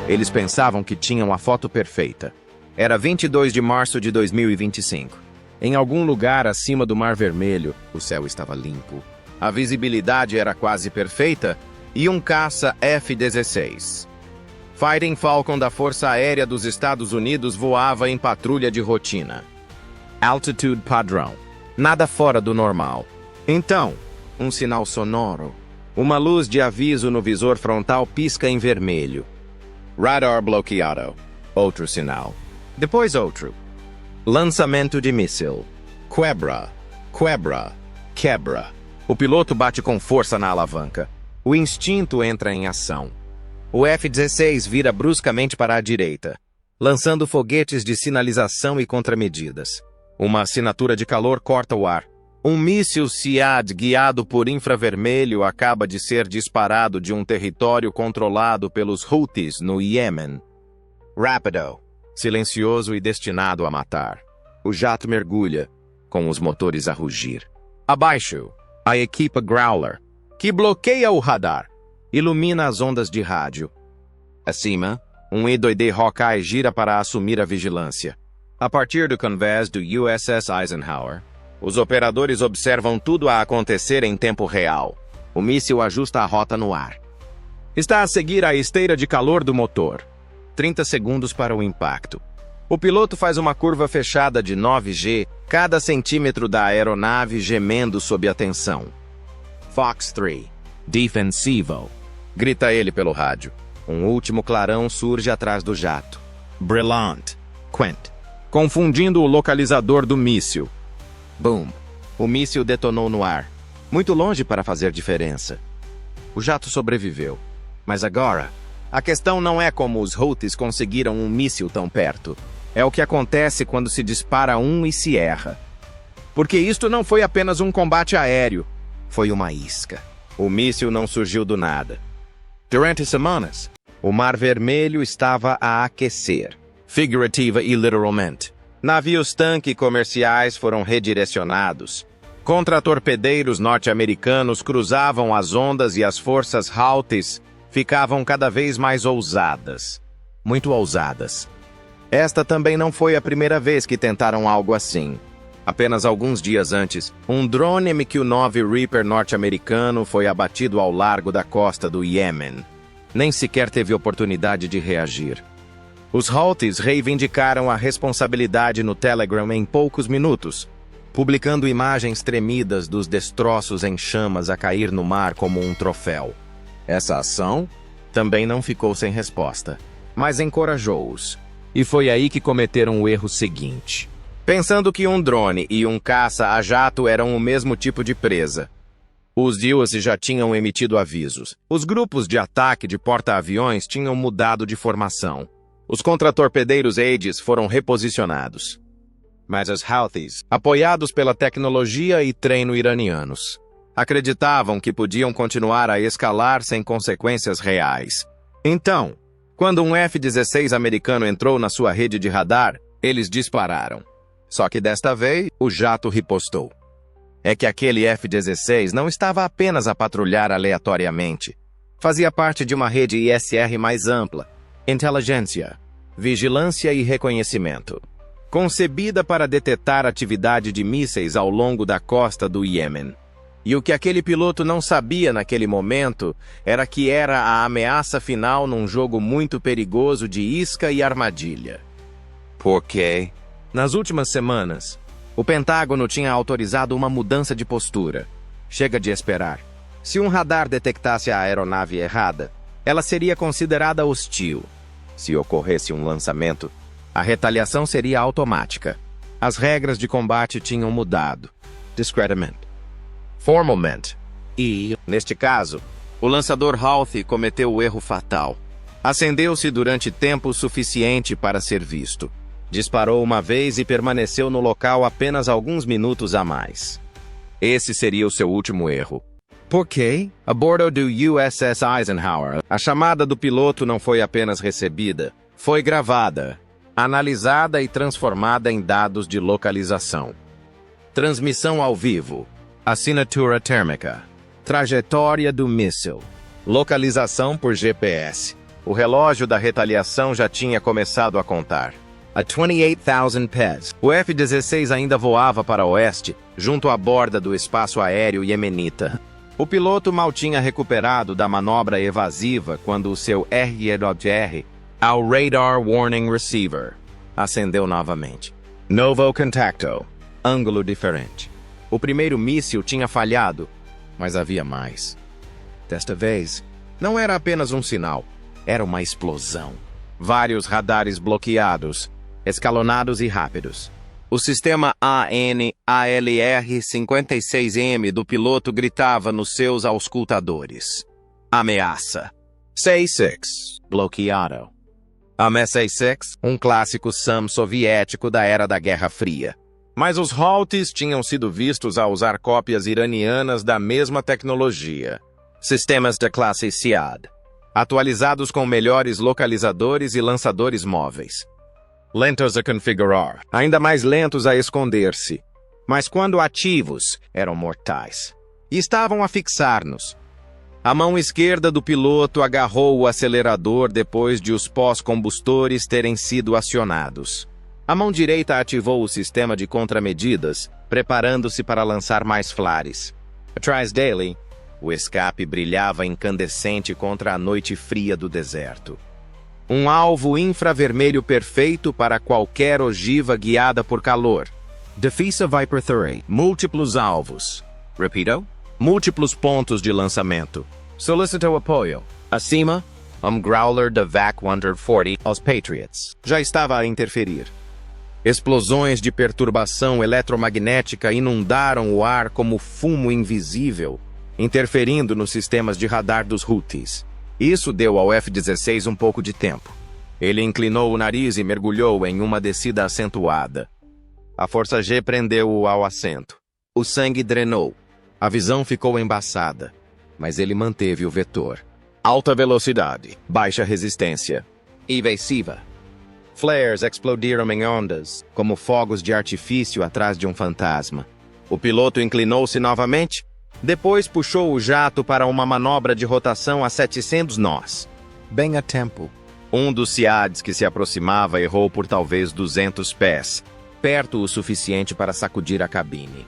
Eles pensavam que tinham a foto perfeita. Era 22 de março de 2025. Em algum lugar acima do Mar Vermelho, o céu estava limpo. A visibilidade era quase perfeita e um caça F-16 Fighting Falcon da Força Aérea dos Estados Unidos voava em patrulha de rotina. Altitude padrão. Nada fora do normal. Então, um sinal sonoro. Uma luz de aviso no visor frontal pisca em vermelho. Radar bloqueado. Outro sinal. Depois outro. Lançamento de míssil. Quebra. Quebra. Quebra. O piloto bate com força na alavanca. O instinto entra em ação. O F-16 vira bruscamente para a direita, lançando foguetes de sinalização e contramedidas. Uma assinatura de calor corta o ar. Um míssil SEAD guiado por infravermelho acaba de ser disparado de um território controlado pelos Houthis no Iêmen. Rápido. Silencioso e destinado a matar. O jato mergulha, com os motores a rugir. Abaixo, a equipa Growler, que bloqueia o radar, ilumina as ondas de rádio. Acima, um E-2D Hawkeye gira para assumir a vigilância. A partir do convés do USS Eisenhower, os operadores observam tudo a acontecer em tempo real. O míssil ajusta a rota no ar. Está a seguir a esteira de calor do motor. 30 segundos para o impacto. O piloto faz uma curva fechada de 9G, cada centímetro da aeronave gemendo sob a tensão. Fox 3. Defensivo. Grita ele pelo rádio. Um último clarão surge atrás do jato. Brillant. Quent. Confundindo o localizador do míssil. Boom. O míssil detonou no ar. Muito longe para fazer diferença. O jato sobreviveu. Mas agora, a questão não é como os Houthis conseguiram um míssil tão perto. É o que acontece quando se dispara um e se erra. Porque isto não foi apenas um combate aéreo. Foi uma isca. O míssil não surgiu do nada. Durante semanas, o Mar Vermelho estava a aquecer. Figurativa e literalmente. Navios-tanque comerciais foram redirecionados. Contra-torpedeiros norte-americanos cruzavam as ondas e as forças Houthis ficavam cada vez mais ousadas. Muito ousadas. Esta também não foi a primeira vez que tentaram algo assim. Apenas alguns dias antes, um drone MQ-9 Reaper norte-americano foi abatido ao largo da costa do Iêmen. Nem sequer teve oportunidade de reagir. Os Houthis reivindicaram a responsabilidade no Telegram em poucos minutos, publicando imagens tremidas dos destroços em chamas a cair no mar como um troféu. Essa ação também não ficou sem resposta, mas encorajou-os. E foi aí que cometeram o erro seguinte. Pensando que um drone e um caça a jato eram o mesmo tipo de presa. Os DIUAS já tinham emitido avisos. Os grupos de ataque de porta-aviões tinham mudado de formação. Os contra-torpedeiros Aegis foram reposicionados. Mas os Houthis, apoiados pela tecnologia e treino iranianos, acreditavam que podiam continuar a escalar sem consequências reais. Então, quando um F-16 americano entrou na sua rede de radar, eles dispararam. Só que desta vez, o jato ripostou. É que aquele F-16 não estava apenas a patrulhar aleatoriamente. Fazia parte de uma rede ISR mais ampla, inteligência, vigilância e reconhecimento, concebida para detetar atividade de mísseis ao longo da costa do Iêmen. E o que aquele piloto não sabia naquele momento era que era a ameaça final num jogo muito perigoso de isca e armadilha. Por quê? Nas últimas semanas, o Pentágono tinha autorizado uma mudança de postura. Chega de esperar. Se um radar detectasse a aeronave errada, ela seria considerada hostil. Se ocorresse um lançamento, a retaliação seria automática. As regras de combate tinham mudado. Discretamente. Formalmente. E, neste caso, o lançador Houthi cometeu o erro fatal. Acendeu-se durante tempo suficiente para ser visto. Disparou uma vez e permaneceu no local apenas alguns minutos a mais. Esse seria o seu último erro. Por quê? A bordo do USS Eisenhower, a chamada do piloto não foi apenas recebida, foi gravada, analisada e transformada em dados de localização. Transmissão ao vivo. Assinatura térmica. Trajetória do míssil. Localização por GPS. O relógio da retaliação já tinha começado a contar. A 28,000 pés. O F-16 ainda voava para oeste, junto à borda do espaço aéreo iemenita. O piloto mal tinha recuperado da manobra evasiva quando o seu RER, ao Radar Warning Receiver, acendeu novamente. Novo contacto. Ângulo diferente. O primeiro míssil tinha falhado, mas havia mais. Desta vez, não era apenas um sinal, era uma explosão. Vários radares bloqueados, escalonados e rápidos. O sistema ANALR-56M do piloto gritava nos seus auscultadores. Ameaça. 66. Bloqueado. A M-66, um clássico SAM soviético da era da Guerra Fria. Mas os Houthis tinham sido vistos a usar cópias iranianas da mesma tecnologia. Sistemas da classe SIAD, atualizados com melhores localizadores e lançadores móveis. Lentos a configurar, ainda mais lentos a esconder-se, mas quando ativos, eram mortais. E estavam a fixar-nos. A mão esquerda do piloto agarrou o acelerador depois de os pós-combustores terem sido acionados. A mão direita ativou o sistema de contramedidas, preparando-se para lançar mais flares. Atrás dele, o escape brilhava incandescente contra a noite fria do deserto. Um alvo infravermelho perfeito para qualquer ogiva guiada por calor. Defensa Viper 3. Múltiplos alvos. Repito? Múltiplos pontos de lançamento. Solicitou apoio. Acima, Growler da VAC-140 aos Patriots. Já estava a interferir. Explosões de perturbação eletromagnética inundaram o ar como fumo invisível, interferindo nos sistemas de radar dos Houthis. Isso deu ao F-16 um pouco de tempo. Ele inclinou o nariz e mergulhou em uma descida acentuada. A Força G prendeu-o ao assento. O sangue drenou. A visão ficou embaçada, mas ele manteve o vetor. Alta velocidade, baixa resistência. Evasiva. Flares explodiram em ondas, como fogos de artifício atrás de um fantasma. O piloto inclinou-se novamente. Depois puxou o jato para uma manobra de rotação a 700 nós. Bem a tempo. Um dos SIADs que se aproximava errou por talvez 200 pés, perto o suficiente para sacudir a cabine.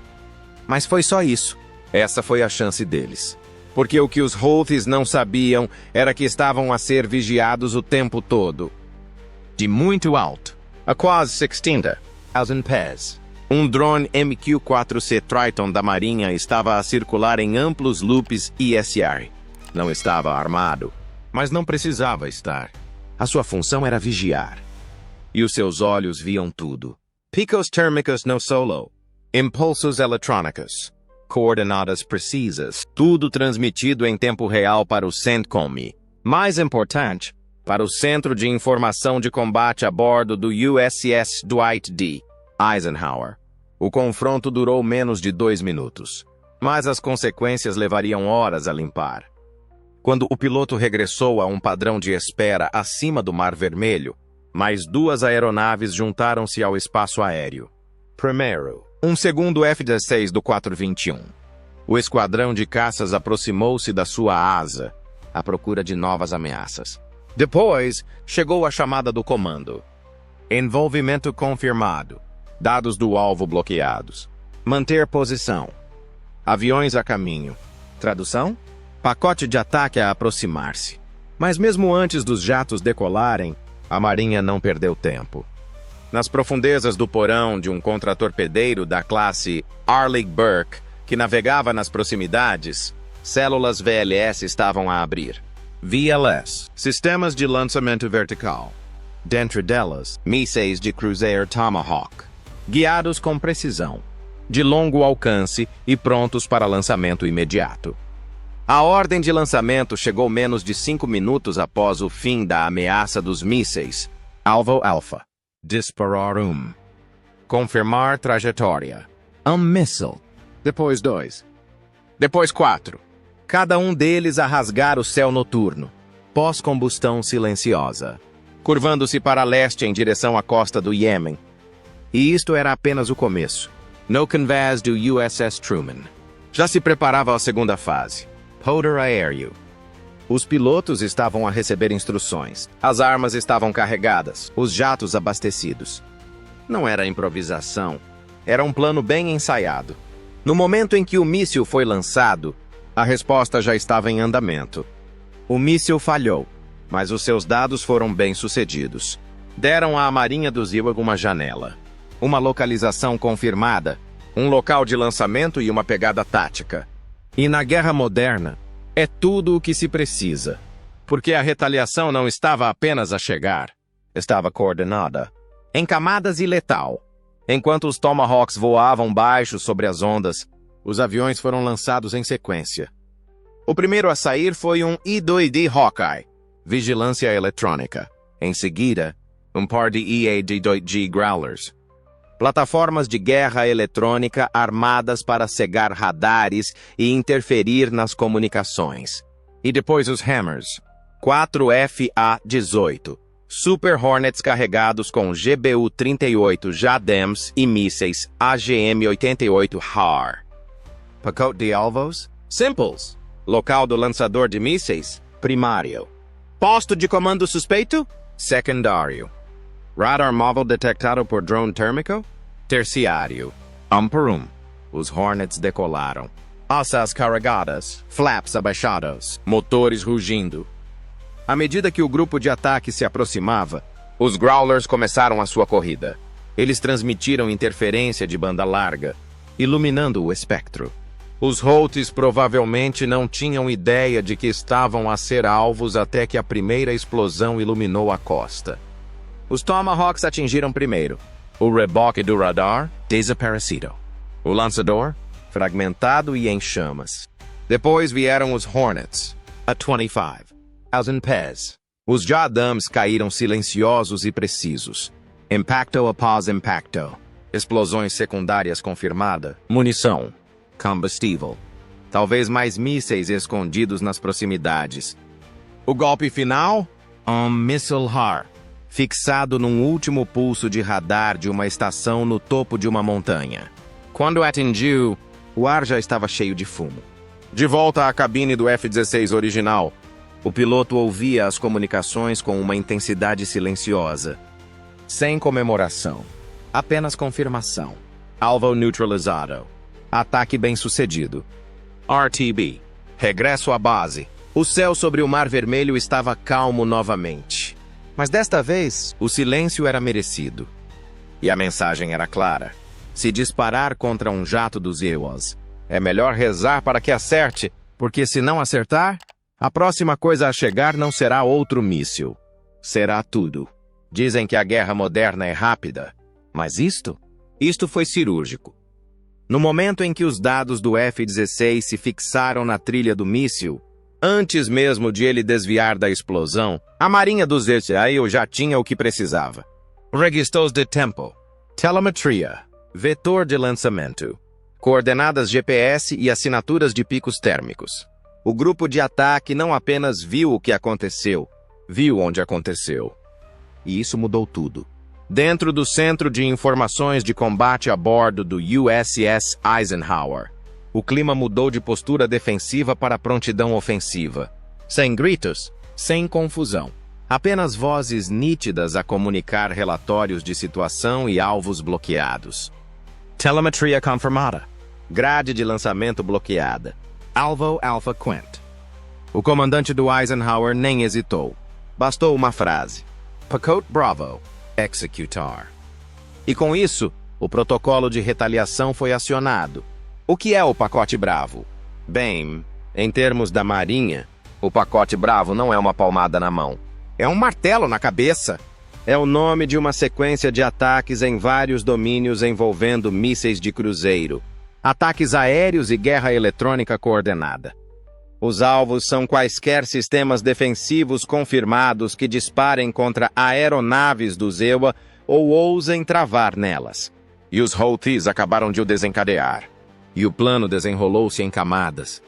Mas foi só isso. Essa foi a chance deles. Porque o que os Houthis não sabiam era que estavam a ser vigiados o tempo todo. De muito alto, a quase 16,000 pés. Um drone MQ-4C Triton da Marinha estava a circular em amplos loops ISR. Não estava armado, mas não precisava estar. A sua função era vigiar. E os seus olhos viam tudo. Picos térmicos no solo. Impulsos eletrônicos. Coordenadas precisas. Tudo transmitido em tempo real para o CENTCOM. Mais importante, para o Centro de Informação de Combate a bordo do USS Dwight D. Eisenhower. O confronto durou menos de 2 minutos, mas as consequências levariam horas a limpar. Quando o piloto regressou a um padrão de espera acima do Mar Vermelho, mais 2 aeronaves juntaram-se ao espaço aéreo. Primeiro, um segundo F-16 do 421. O esquadrão de caças aproximou-se da sua asa, à procura de novas ameaças. Depois, chegou a chamada do comando. Envolvimento confirmado. Dados do alvo bloqueados. Manter posição. Aviões a caminho. Tradução? Pacote de ataque a aproximar-se. Mas mesmo antes dos jatos decolarem, a Marinha não perdeu tempo. Nas profundezas do porão de um contratorpedeiro da classe Arleigh Burke, que navegava nas proximidades, células VLS estavam a abrir. VLS, Sistemas de Lançamento Vertical. Dentro delas, mísseis de cruzeiro Tomahawk. Guiados com precisão, de longo alcance e prontos para lançamento imediato. A ordem de lançamento chegou menos de 5 minutos após o fim da ameaça dos mísseis. Alvo Alpha. Dispararum. Confirmar trajetória. Missile. Depois 2. Depois 4. Cada um deles a rasgar o céu noturno. Pós-combustão silenciosa. Curvando-se para leste em direção à costa do Iêmen. E isto era apenas o começo. No canvas do USS Truman. Já se preparava a segunda fase. Poder aéreo. Os pilotos estavam a receber instruções. As armas estavam carregadas, os jatos abastecidos. Não era improvisação. Era um plano bem ensaiado. No momento em que o míssil foi lançado, a resposta já estava em andamento. O míssil falhou, mas os seus dados foram bem-sucedidos. Deram à Marinha dos Ewag uma janela, uma localização confirmada, um local de lançamento e uma pegada tática. E na guerra moderna, é tudo o que se precisa, porque a retaliação não estava apenas a chegar, estava coordenada, em camadas e letal. Enquanto os Tomahawks voavam baixo sobre as ondas, os aviões foram lançados em sequência. O primeiro a sair foi um E-2D Hawkeye, vigilância eletrônica. Em seguida, um par de EAD-2G Growlers, plataformas de guerra eletrônica armadas para cegar radares e interferir nas comunicações. E depois os Hammers, 4 FA-18, Super Hornets carregados com GBU-38 JADAMs e mísseis AGM-88 HAR. Pacote de alvos? Simples. Local do lançador de mísseis? Primário. Posto de comando suspeito? Secundário. Radar móvel detectado por drone térmico? Terciário. Por um. Os Hornets decolaram. Asas carregadas, flaps abaixados, motores rugindo. À medida que o grupo de ataque se aproximava, os Growlers começaram a sua corrida. Eles transmitiram interferência de banda larga, iluminando o espectro. Os Holts provavelmente não tinham ideia de que estavam a ser alvos até que a primeira explosão iluminou a costa. Os Tomahawks atingiram primeiro. O reboque do radar, desaparecido. O lançador, fragmentado e em chamas. Depois vieram os Hornets, a 25,000 pés. Os JADAMs caíram silenciosos e precisos. Impacto após impacto. Explosões secundárias confirmada. Munição. Combustível. Talvez mais mísseis escondidos nas proximidades. O golpe final? Um missile HAR, fixado num último pulso de radar de uma estação no topo de uma montanha. Quando atingiu, o ar já estava cheio de fumo. De volta à cabine do F-16 original, o piloto ouvia as comunicações com uma intensidade silenciosa. Sem comemoração. Apenas confirmação. Alvo neutralizado. Ataque bem-sucedido. RTB. Regresso à base. O céu sobre o Mar Vermelho estava calmo novamente. Mas desta vez, o silêncio era merecido. E a mensagem era clara. Se disparar contra um jato dos Ewas, é melhor rezar para que acerte, porque se não acertar, a próxima coisa a chegar não será outro míssil. Será tudo. Dizem que a guerra moderna é rápida. Mas isto foi cirúrgico. No momento em que os dados do F-16 se fixaram na trilha do míssil, antes mesmo de ele desviar da explosão, a Marinha dos Ewag já tinha o que precisava. Registros de tempo, telemetria, vetor de lançamento, coordenadas GPS e assinaturas de picos térmicos. O grupo de ataque não apenas viu o que aconteceu, viu onde aconteceu. E isso mudou tudo. Dentro do Centro de Informações de Combate a bordo do USS Eisenhower, o clima mudou de postura defensiva para prontidão ofensiva. Sem gritos, sem confusão. Apenas vozes nítidas a comunicar relatórios de situação e alvos bloqueados. Telemetria confirmada. Grade de lançamento bloqueada. Alvo Alpha Quint. O comandante do Eisenhower nem hesitou. Bastou uma frase. Pacote Bravo. Executar. E com isso, o protocolo de retaliação foi acionado. O que é o pacote Bravo? Bem, em termos da Marinha, o pacote Bravo não é uma palmada na mão. É um martelo na cabeça. É o nome de uma sequência de ataques em vários domínios envolvendo mísseis de cruzeiro, ataques aéreos e guerra eletrônica coordenada. Os alvos são quaisquer sistemas defensivos confirmados que disparem contra aeronaves do Ewa ou ousem travar nelas. E os Houthis acabaram de o desencadear. E o plano desenrolou-se em camadas.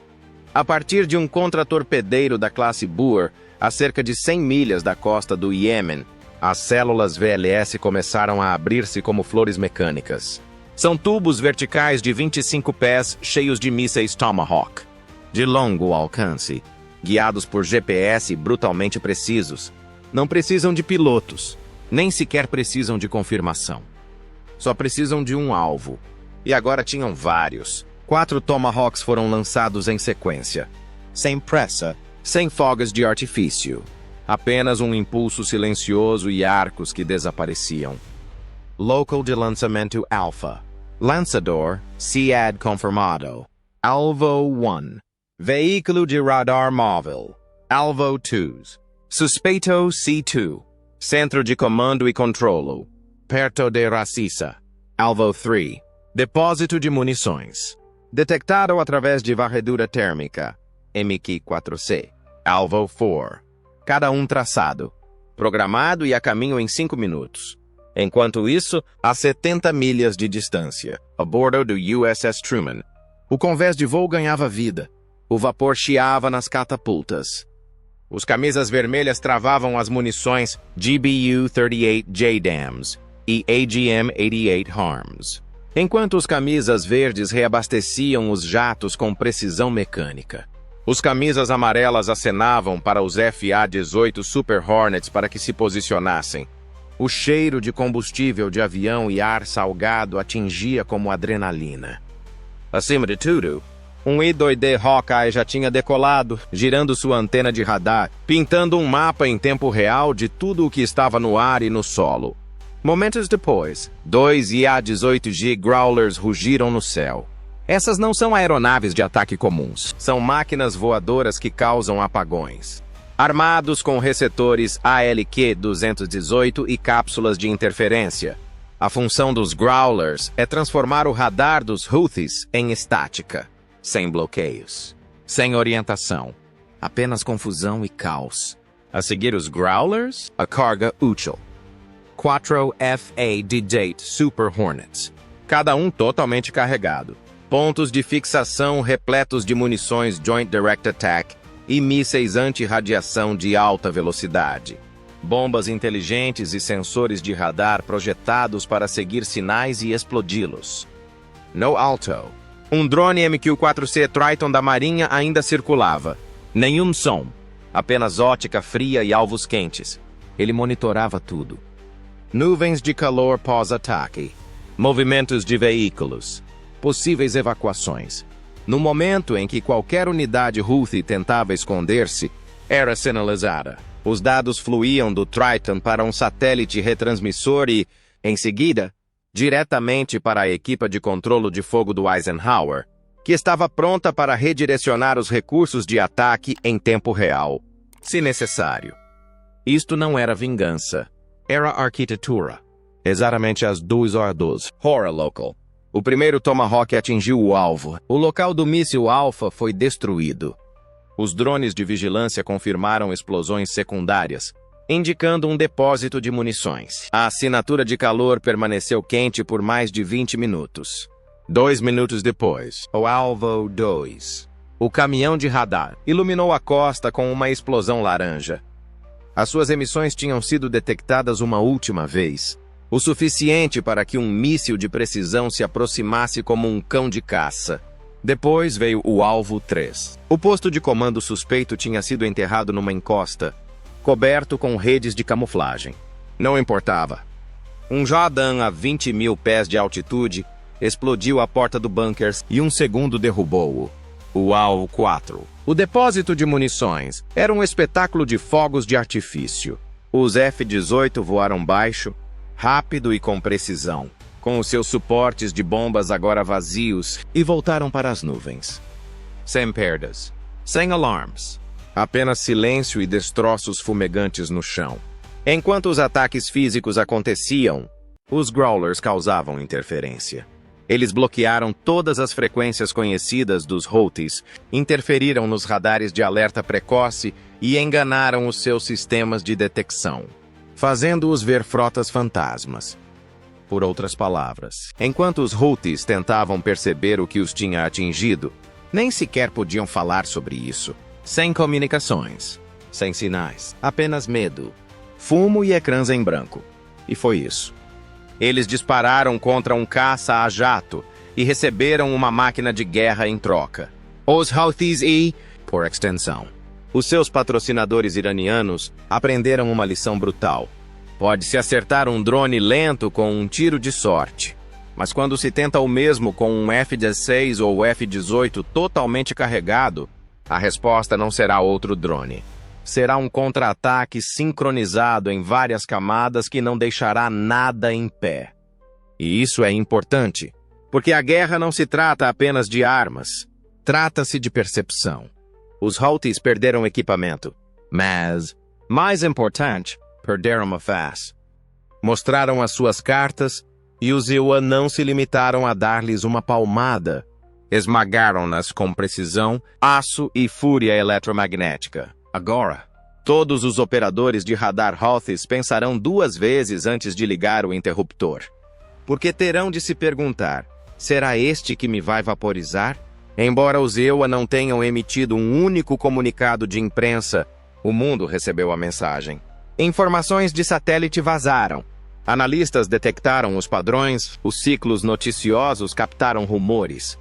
A partir de um contratorpedeiro da classe Boer, a cerca de 100 milhas da costa do Iêmen, as células VLS começaram a abrir-se como flores mecânicas. São tubos verticais de 25 pés cheios de mísseis Tomahawk, de longo alcance, guiados por GPS brutalmente precisos. Não precisam de pilotos, nem sequer precisam de confirmação. Só precisam de um alvo. E agora tinham vários. 4 Tomahawks foram lançados em sequência. Sem pressa, sem fogos de artifício. Apenas um impulso silencioso e arcos que desapareciam. Local de lançamento Alpha. Lançador, SEAD confirmado. Alvo 1. Veículo de radar móvel. Alvo 2. Suspeito C2. Centro de comando e controlo. Perto de Racissa. Alvo 3. Depósito de munições. Detectado através de varredura térmica. MQ-4C. Alvo 4. Cada um traçado. Programado e a caminho em 5 minutos. Enquanto isso, a 70 milhas de distância, a bordo do USS Truman, o convés de voo ganhava vida. O vapor chiava nas catapultas. Os camisas vermelhas travavam as munições GBU-38 JDAMs e AGM-88 HARMS, enquanto os camisas verdes reabasteciam os jatos com precisão mecânica. Os camisas amarelas acenavam para os FA-18 Super Hornets para que se posicionassem. O cheiro de combustível de avião e ar salgado atingia como adrenalina. Acima de tudo, um I-2D Hawkeye já tinha decolado, girando sua antena de radar, pintando um mapa em tempo real de tudo o que estava no ar e no solo. Momentos depois, 2 IA-18G Growlers rugiram no céu. Essas não são aeronaves de ataque comuns. São máquinas voadoras que causam apagões. Armados com receptores ALQ-218 e cápsulas de interferência. A função dos Growlers é transformar o radar dos Houthis em estática. Sem bloqueios. Sem orientação. Apenas confusão e caos. A seguir os Growlers, a carga útil. 4 FA-18 Super Hornets. Cada um totalmente carregado. Pontos de fixação repletos de munições Joint Direct Attack e mísseis anti-radiação de alta velocidade. Bombas inteligentes e sensores de radar projetados para seguir sinais e explodi-los. No Alto. Um drone MQ-4C Triton da Marinha ainda circulava. Nenhum som. Apenas ótica fria e alvos quentes. Ele monitorava tudo. Nuvens de calor pós-ataque. Movimentos de veículos. Possíveis evacuações. No momento em que qualquer unidade Houthi tentava esconder-se, era sinalizada. Os dados fluíam do Triton para um satélite retransmissor e, em seguida, diretamente para a equipa de controlo de fogo do Eisenhower, que estava pronta para redirecionar os recursos de ataque em tempo real, se necessário. Isto não era vingança. Era arquitetura. Exatamente às 2h12. Hora local. O primeiro Tomahawk atingiu o alvo. O local do míssil Alpha foi destruído. Os drones de vigilância confirmaram explosões secundárias, indicando um depósito de munições. A assinatura de calor permaneceu quente por mais de 20 minutos. 2 minutos depois, o Alvo 2, o caminhão de radar, iluminou a costa com uma explosão laranja. As suas emissões tinham sido detectadas uma última vez, o suficiente para que um míssil de precisão se aproximasse como um cão de caça. Depois veio o Alvo 3. O posto de comando suspeito tinha sido enterrado numa encosta, coberto com redes de camuflagem. Não importava. Um Jordan a 20 mil pés de altitude explodiu a porta do bunker e um segundo derrubou-o. O Alvo 4. O depósito de munições era um espetáculo de fogos de artifício. Os F-18 voaram baixo, rápido e com precisão, com os seus suportes de bombas agora vazios, e voltaram para as nuvens. Sem perdas, sem alarmes, apenas silêncio e destroços fumegantes no chão. Enquanto os ataques físicos aconteciam, os Growlers causavam interferência. Eles bloquearam todas as frequências conhecidas dos Houthis, interferiram nos radares de alerta precoce e enganaram os seus sistemas de detecção, fazendo-os ver frotas fantasmas. Por outras palavras, enquanto os Houthis tentavam perceber o que os tinha atingido, nem sequer podiam falar sobre isso. Sem comunicações, sem sinais, apenas medo, fumo e ecrãs em branco. E foi isso. Eles dispararam contra um caça a jato e receberam uma máquina de guerra em troca. Os Houthis e, por extensão, Os seus patrocinadores iranianos aprenderam uma lição brutal. Pode-se acertar um drone lento com um tiro de sorte, mas quando se tenta o mesmo com um F-16 ou F-18 totalmente carregado, a resposta não será outro drone. Será um contra-ataque sincronizado em várias camadas que não deixará nada em pé. E isso é importante, porque a guerra não se trata apenas de armas. Trata-se de percepção. Os Houthis perderam equipamento, mas, mais importante, perderam a face. Mostraram as suas cartas e os Iowa não se limitaram a dar-lhes uma palmada. Esmagaram-nas com precisão, aço e fúria eletromagnética. Agora, todos os operadores de radar Houthis pensarão 2 vezes antes de ligar o interruptor. Porque terão de se perguntar, será este que me vai vaporizar? Embora os Iowa não tenham emitido um único comunicado de imprensa, o mundo recebeu a mensagem. Informações de satélite vazaram. Analistas detectaram os padrões, os ciclos noticiosos captaram rumores.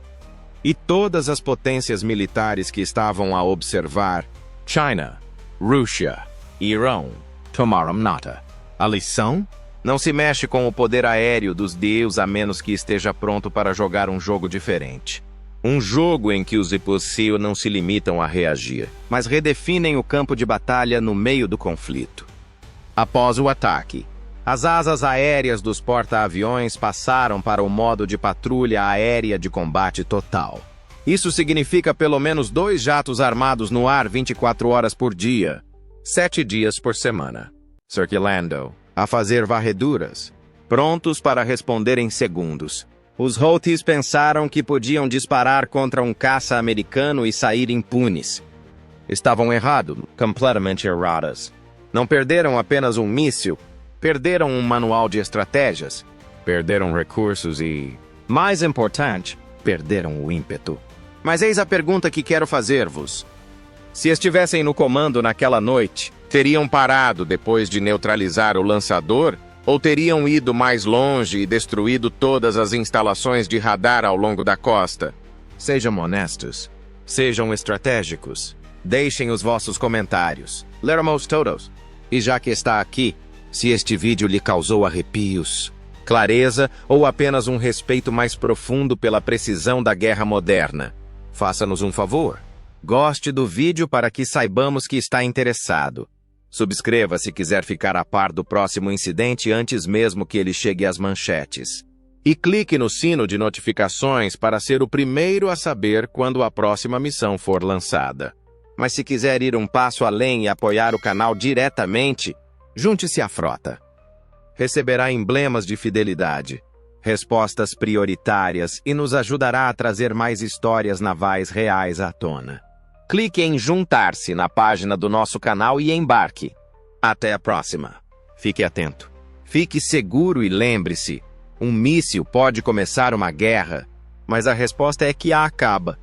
E todas as potências militares que estavam a observar, China, Rússia, Irão, tomaram nota. A lição? Não se mexe com o poder aéreo dos deuses a menos que esteja pronto para jogar um jogo diferente. Um jogo em que os Ipocil não se limitam a reagir, mas redefinem o campo de batalha no meio do conflito. Após o ataque, as asas aéreas dos porta-aviões passaram para o modo de patrulha aérea de combate total. Isso significa pelo menos 2 jatos armados no ar 24 horas por dia, 7 dias por semana, circulando, a fazer varreduras, prontos para responder em segundos. Os Houthis pensaram que podiam disparar contra um caça americano e sair impunes. Estavam errados, completamente erradas. Não perderam apenas um míssil, perderam um manual de estratégias, perderam recursos e, mais importante, perderam o ímpeto. Mas eis a pergunta que quero fazer-vos. Se estivessem no comando naquela noite, teriam parado depois de neutralizar o lançador? Ou teriam ido mais longe e destruído todas as instalações de radar ao longo da costa? Sejam honestos. Sejam estratégicos. Deixem os vossos comentários. Leramos todos. E já que está aqui, se este vídeo lhe causou arrepios, clareza ou apenas um respeito mais profundo pela precisão da guerra moderna, faça-nos um favor. Goste do vídeo para que saibamos que está interessado. Subscreva se quiser ficar a par do próximo incidente antes mesmo que ele chegue às manchetes. E clique no sino de notificações para ser o primeiro a saber quando a próxima missão for lançada. Mas se quiser ir um passo além e apoiar o canal diretamente, junte-se à frota. Receberá emblemas de fidelidade, respostas prioritárias e nos ajudará a trazer mais histórias navais reais à tona. Clique em juntar-se na página do nosso canal e embarque. Até a próxima. Fique atento. Fique seguro e lembre-se, um míssil pode começar uma guerra, mas a resposta é que a acaba.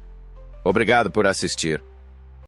Obrigado por assistir.